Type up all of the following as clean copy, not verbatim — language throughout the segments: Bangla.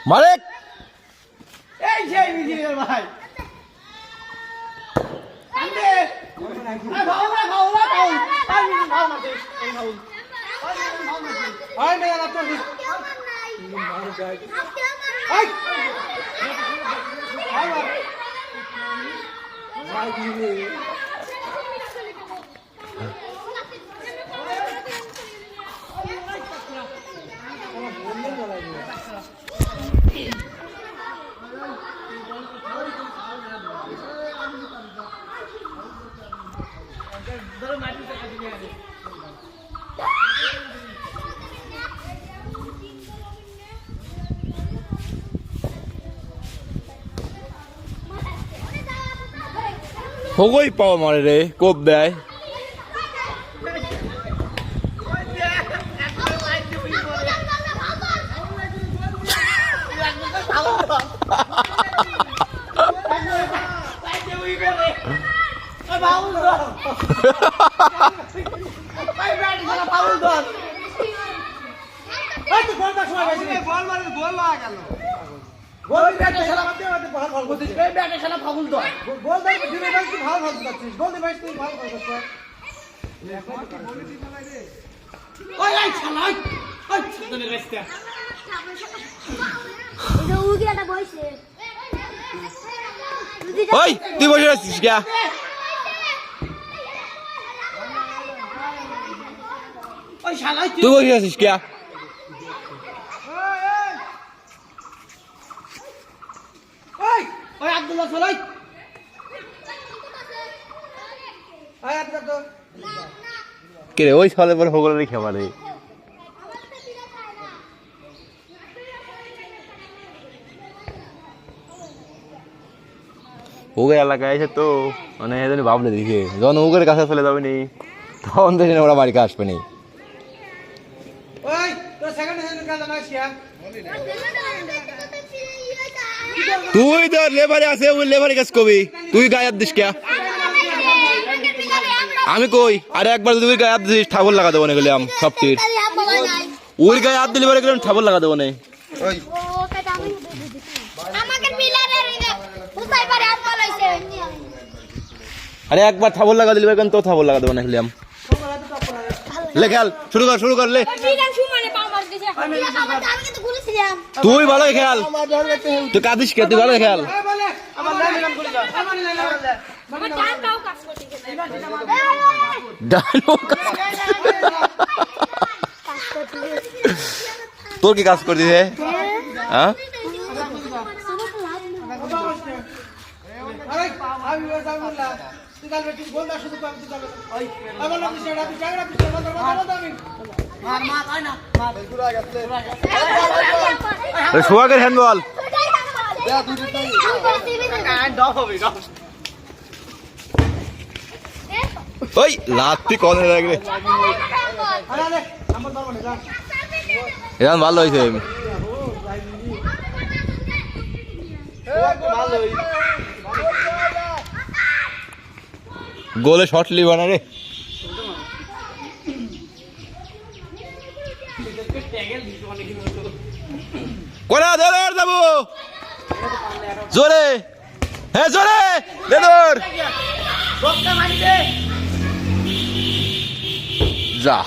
মালিক এই সেই মিজির ভাই আন্দে ভাও না আই মেয়া না তোর আই হগই পাওয়া মারে রে কোপ দেয় ওই তুই বসে আছিস কে তুই বসে আছিস কে আব্দুল্লাহ চলাই কে রে ওই সালে পরে হগলে রেখে মারে ওগের এলাকায় এসে তো মানে এজন্য ভাবলে দেখে যখন ওগের কাছে চলে যাবে নি তখন তো ওরা বাড়িতে আসবে নি তুই তো লেবারে আছে ওই লেবারে কাজ কবি তুই গায়ে হাত দিস কে আমি কই আরে একবার তুই গায়ে হাত দিস ঠাকুর লাগা দেবো না গেলাম সবটির ওই গায়ে হাত দিলে পরে গেলাম ঠাকুর লাগা দেবো না আরে একবার থাবল লাগা দিলে কেন তো থাবল লাগা দেবো না খেলাম লে খেয়াল শুরু কর লে তুই ভালো খেয়াল তুই কাঁদিস কে তুই ভালো খেয়াল তোর কি কাজ করে দিছে হ্যাঁ সোহাগের হ্যান্ডবল ওই লাত্তি কনে লাগবে এখন ভালো হয়েছে গোলে শট লিবা না রে কোনা ধরে যাবো জোরে হ্যাঁ জোরে বেদর যা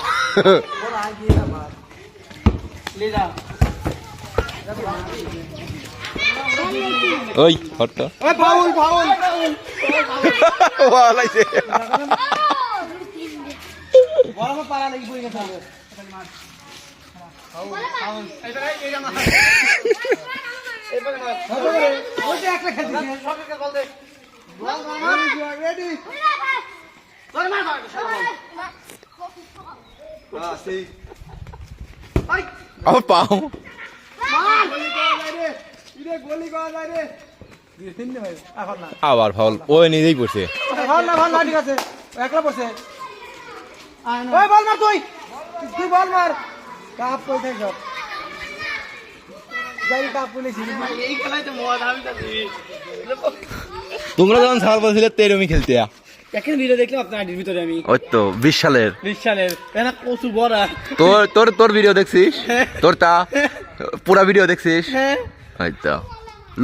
ওই হটটা ফাউল ফাউল ওয়ালাইছে বড় পারা লাগি পড়ে গেছে ফাউল ফাউল এই জামা ওইটা একটা খেলতে সবকে বল দে বল মার রেডি বল মার হ্যাঁ সেই আই আমার পাও গোলি করা যায় রে আবার ফাউল ওই নিজেই পড়ছে ফাউল না ঠিক আছে একলা পড়ছে ওই বল মার তুই বল মার কাপ কই থাক সব যাই কাপ পুলিছি এই খেলায় তো মজা আমি তো তোমরা যখন সাল বলছিলে তেরমি খেলতে এখন ভিডিও দেখলাম আপনার আইডির ভিতরে আমি ওই তো 20 সালের এনা প্রচুর বড় তোর ভিডিও দেখছিস তোর তা পুরা ভিডিও দেখছিস হ্যাঁ হয়তো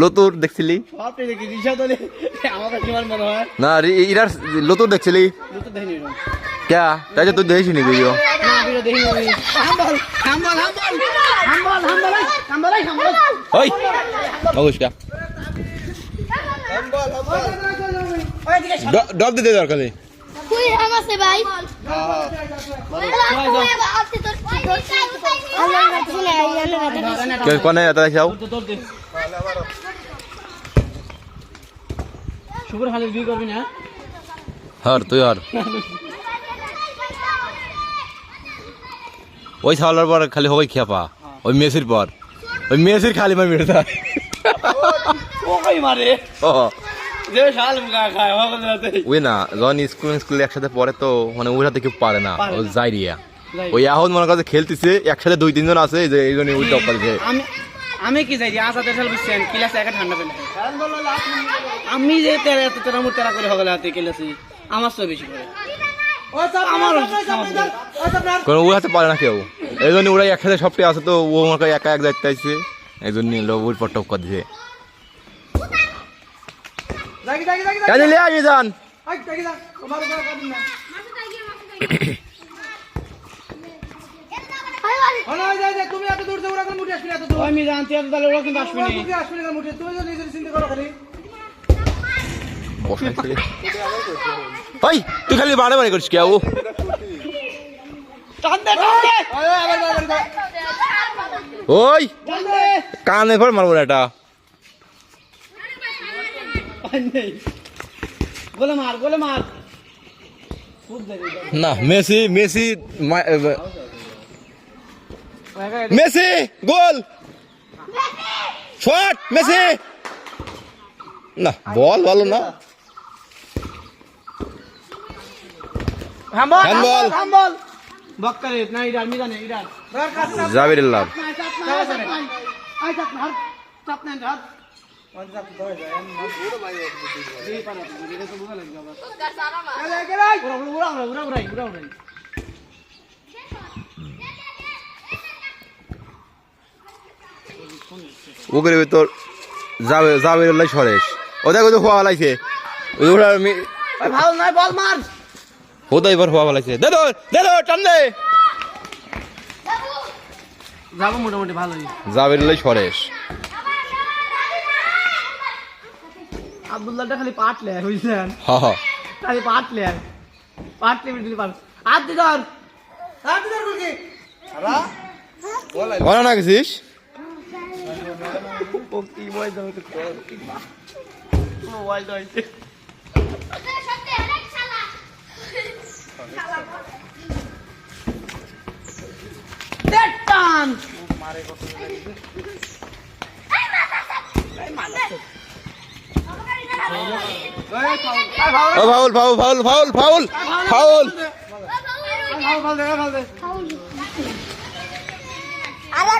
লতুর দেখছিলি আপনি দেখি রিসা দলে আমার কাছে আমার মনে হয় না ইরার লতুর দেখছিলি তো দেখিনি এরকম। ক্যা তাই যে তুই দেখিস নি ভিডিও না ভিডিও দেখিনি আমি হাম্বল হাম্বল হাম্বল হাম্বল হাম্বল হাম্বল ওই নমস্কার ওই দিকে ডব দিতে দরকার নেই তুই আমাসে ভাই কোনে এটা দেখাও তোর দে শুভর খালি বিয়ে করবি না হর তুই হর ওই ছাওয়ালার পর খালি হবাই খেপা ওই মেসির পর ওই মেসির খালি মার মেরে দেয় ও কই মারে ও যে শাল মুখা খায় ওখানে রাতে ওই না যখন স্কুলে একসাথে পড়ে তো মানে ওই হাতে কেউ পারে না ও যাই রিয়া যাই। ওই এখন মনে কাছে খেলতেছে একসাথে 2-3 জন আছে যে এই জন্য ওই টপ পাচ্ছে আমি আমি কি যাই আসাতে সাল বুঝছেন ক্লাস একা ঠান্ডা পেলে আমি যে তেরা এত তেরা মুখ তেরা করে হগলে হাতে ক্লাসে আমার তো বেশি করে আমার কারণ ওই হাতে পারে না কেউ এই জন্য ওরা একসাথে সবটি আছে তো ও আমার কাছে একা এক দায়িত্ব আছে এই জন্য লোক ওই পর টপ করে দিছে জাগি জাগি জাগি কেন লিয়ে আগে যান আই জাগি যা তোমার উপর কাটিন না ওনা যাই যাই তুমি এত দূর যাও রাখলে মুঠে আসবি না এত দূর আমি জানতে এত তাহলে ওরা কিন্তু আসবে না মুঠে আসবে না মুঠে তুমি যদি নিজের চিন্তা করো খালি ওই তুই খালি বাড়ে বাড়ি করছিস কেউ টান দে ওই আবার আবার ওই টান দে কানে পর মারবো না এটা নেই গোলে মার খুব দেরি না মেসি মেসি মেসি গোল শট মেসি না বল ভালো না হাম্বল হ্যান্ডবল। হাম্বল বক্কারে না ইডার মিজানে ইডার বার কাট জাবিরুল্লাহ আই চাপ না চাপ না হাত চাপ ধরে যায় এই পানা দিকে তো বুঝা লাগবে আবার কে ভাই উড়া ওকে তোর জাবিরুল্লাহ সরেশ ও দেখো তো হওয়া লাইছে ওই ওরা ভালো নয় বল মার হোদা এবার হওয়া লাইছে দে দে টান দে যাবো মোটামুটি ভালোই জাবিরুল্লাহ সরেশ আব্দুল্লাহটা খালি পাটলে বুঝছেন হা হা খালি পাটলে দিলি পার হাত দি ধর গুলকি ওরা না গেছিস ও কি বয় দাও তো ও বয় দাও টান মারে কত ও foul foul foul foul foul foul ভালো দে আরে